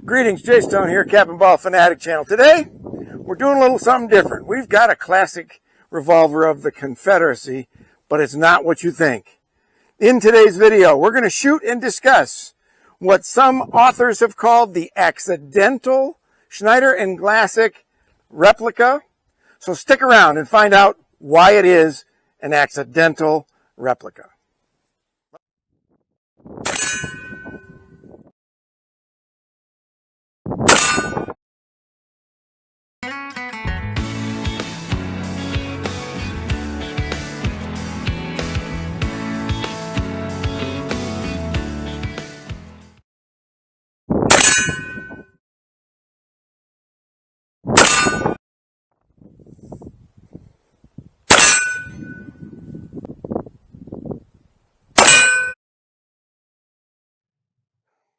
Greetings, Jay Stone here, Cap Ball Fanatic channel. Today, we're doing a little something different. We've got a classic revolver of the Confederacy, but it's not what you think. In today's video, we're going to shoot and discuss what some authors have called the accidental Schneider Glassick replica. So stick around and find out why it is an accidental replica.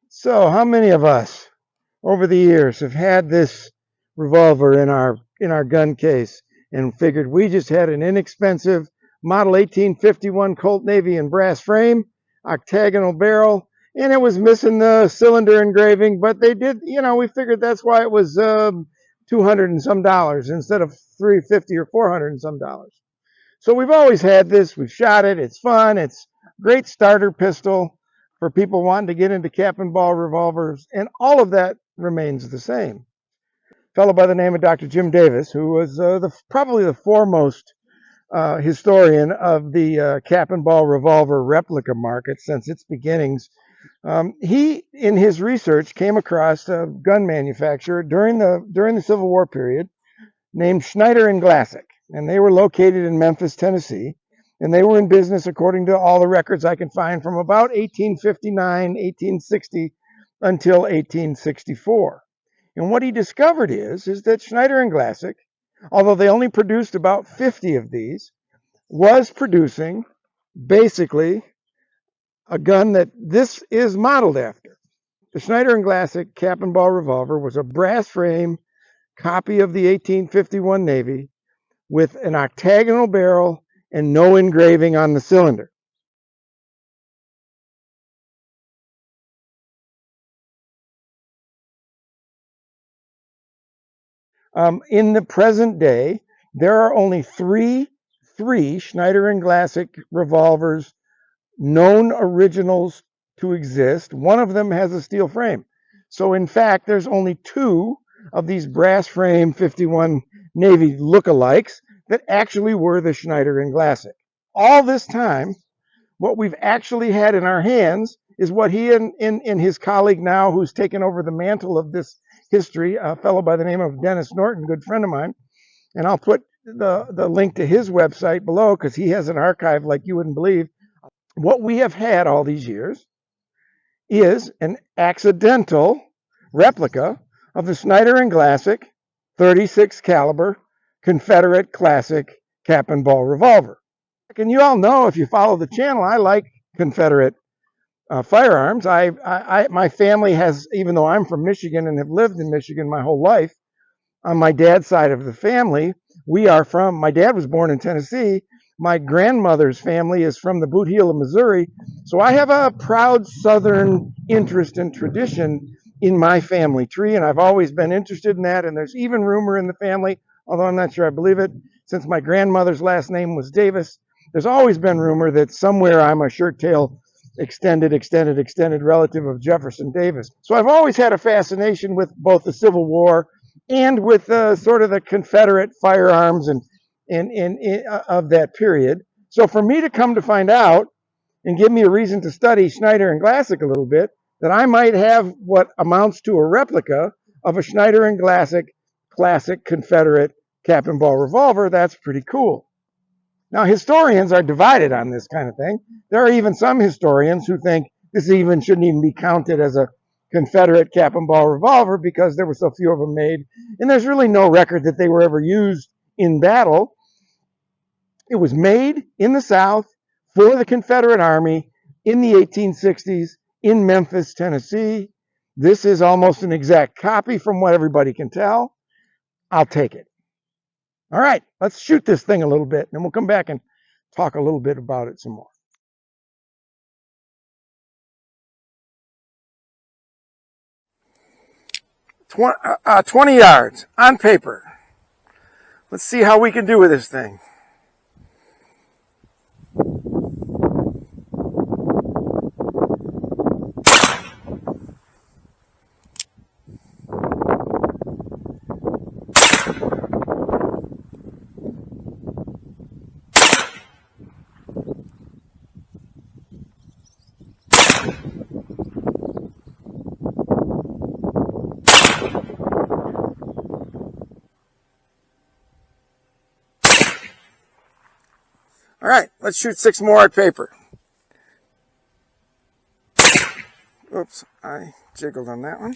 So how many of us over the years have had this revolver in our gun case and figured we just had an inexpensive model 1851 Colt Navy in brass frame, octagonal barrel, and it was missing the cylinder engraving, but they did, we figured that's why it was $200 and some instead of $350 or $400 and some. So we've always had this. We've shot it. It's fun. It's a great starter pistol for people wanting to get into cap and ball revolvers, and all of that remains the same. A fellow by the name of Dr. Jim Davis, who was probably the foremost historian of the cap and ball revolver replica market since its beginnings. He, in his research, came across a gun manufacturer during the Civil War period named Schneider Glassick, and they were located in Memphis, Tennessee. And they were in business, according to all the records I can find, from about 1859, 1860 until 1864. And what he discovered is that Schneider Glassick, although they only produced about 50 of these, was producing basically a gun that this is modeled after. The Schneider Glassick cap and ball revolver was a brass frame copy of the 1851 Navy with an octagonal barrel and no engraving on the cylinder. In the present day, there are only three Schneider Glassick revolvers, known originals to exist. One of them has a steel frame. So in fact, there's only two of these brass frame 51 Navy lookalikes that actually were the Schneider Glassick. All this time, what we've actually had in our hands is what he and his colleague now, who's taken over the mantle of this history, a fellow by the name of Dennis Norton, good friend of mine, and I'll put the link to his website below because he has an archive like you wouldn't believe. What we have had all these years is an accidental replica of the Schneider Glassick 36 caliber Confederate classic cap and ball revolver. And you all know, if you follow the channel, I like Confederate firearms. My family has, even though I'm from Michigan and have lived in Michigan my whole life, on my dad's side of the family, my dad was born in Tennessee. My grandmother's family is from the Boot Heel of Missouri. So I have a proud Southern interest and tradition in my family tree, and I've always been interested in that. And there's even rumor in the family, although I'm not sure I believe it, since my grandmother's last name was Davis, there's always been rumor that somewhere I'm a shirt tail extended relative of Jefferson Davis. So I've always had a fascination with both the Civil War and with sort of the Confederate firearms and of that period. So for me to come to find out and give me a reason to study Schneider Glassick a little bit, that I might have what amounts to a replica of a Schneider Glassick classic Confederate cap and ball revolver, that's pretty cool. Now, historians are divided on this kind of thing. There are even some historians who think this shouldn't even be counted as a Confederate cap and ball revolver because there were so few of them made, and there's really no record that they were ever used in battle. It was made in the South for the Confederate Army in the 1860s in Memphis, Tennessee. This is almost an exact copy from what everybody can tell. I'll take it. All right, let's shoot this thing a little bit, and we'll come back and talk a little bit about it some more. 20 yards on paper. Let's see how we can do with this thing. All right, let's shoot 6 more at paper. Oops, I jiggled on that one.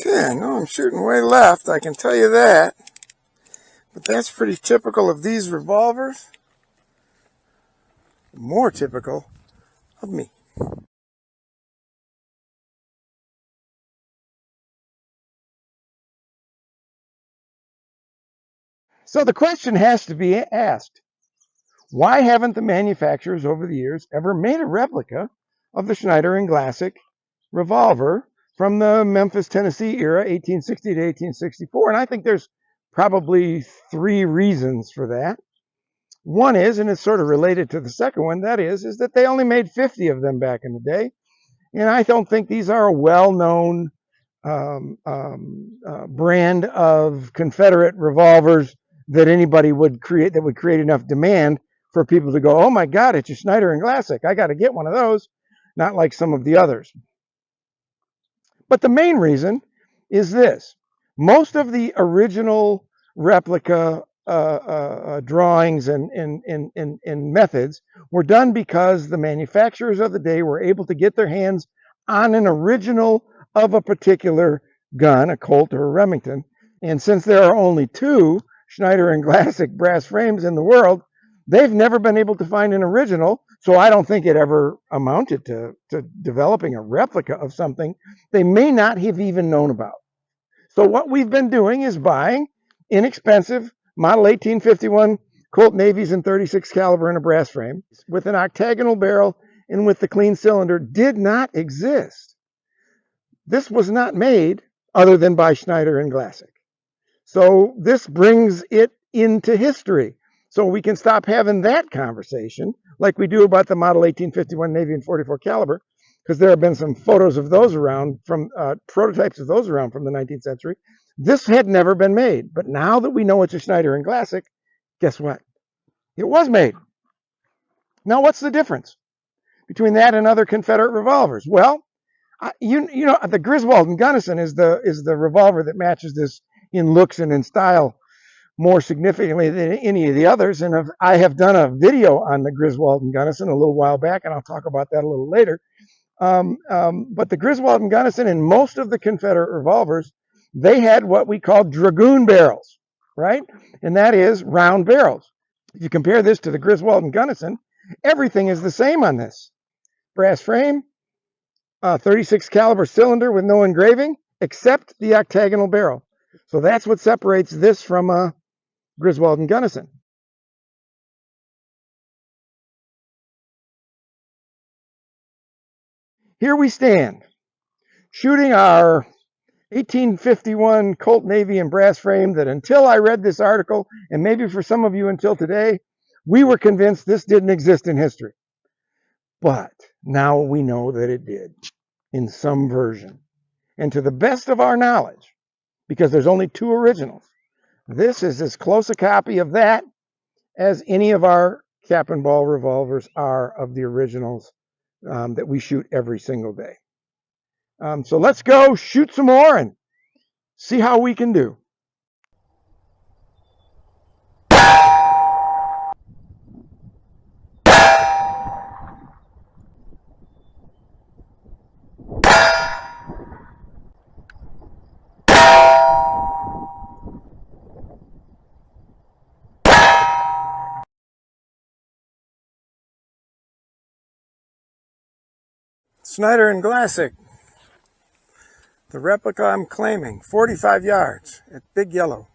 Okay, I know I'm shooting way left, I can tell you that. But that's pretty typical of these revolvers. More typical of me. So the question has to be asked, why haven't the manufacturers over the years ever made a replica of the Schneider Glassick revolver from the Memphis, Tennessee era, 1860 to 1864? And I think there's probably 3 reasons for that. One is, and it's sort of related to the second one, that is that they only made 50 of them back in the day. And I don't think these are a well-known brand of Confederate revolvers that anybody would create, that would create enough demand for people to go, oh my God, it's a Schneider Glassick. I got to get one of those. Not like some of the others. But the main reason is this. Most of the original replica drawings and methods were done because the manufacturers of the day were able to get their hands on an original of a particular gun, a Colt or a Remington. And since there are only 2 Schneider Glassick brass frames in the world, they've never been able to find an original. So I don't think it ever amounted to developing a replica of something they may not have even known about. So what we've been doing is buying inexpensive Model 1851 Colt Navies in 36 caliber in a brass frame with an octagonal barrel and with the clean cylinder. Did not exist. This was not made other than by Schneider Glassick. So this brings it into history. So we can stop having that conversation like we do about the Model 1851 Navy in 44 caliber, because there have been some photos of those around, from prototypes of those around from the 19th century. This had never been made, but now that we know it's a Schneider Glassick, guess what? It was made. Now, what's the difference between that and other Confederate revolvers? Well, you know, the Griswold and Gunnison is the revolver that matches this in looks and in style more significantly than any of the others. And I have done a video on the Griswold and Gunnison a little while back, and I'll talk about that a little later. But the Griswold and Gunnison and most of the Confederate revolvers, they had what we call dragoon barrels, right? And that is round barrels. If you compare this to the Griswold and Gunnison, everything is the same on this. Brass frame, 36 caliber cylinder with no engraving, except the octagonal barrel. So that's what separates this from a Griswold and Gunnison. Here we stand, shooting our 1851 Colt Navy in brass frame that, until I read this article, and maybe for some of you until today, we were convinced this didn't exist in history. But now we know that it did in some version. And to the best of our knowledge, because there's only 2 originals, this is as close a copy of that as any of our Cap and Ball revolvers are of the originals that we shoot every single day. So let's go shoot some more and see how we can do. Schneider and Glassick. The replica I'm claiming, 45 yards at Big Yellow.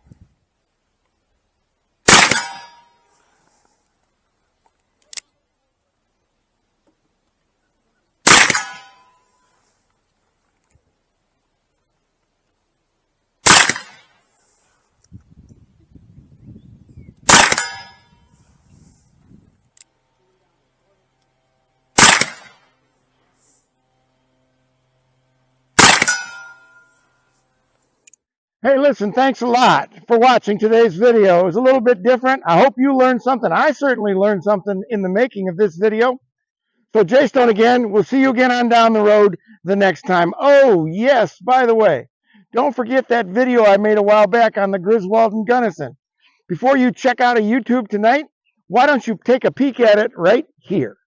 Hey, listen, thanks a lot for watching today's video. It was a little bit different. I hope you learned something. I certainly learned something in the making of this video. So Jay Stone again. We'll see you again on down the road the next time. Oh, yes, by the way, don't forget that video I made a while back on the Griswold and Gunnison. Before you check out a YouTube tonight, why don't you take a peek at it right here?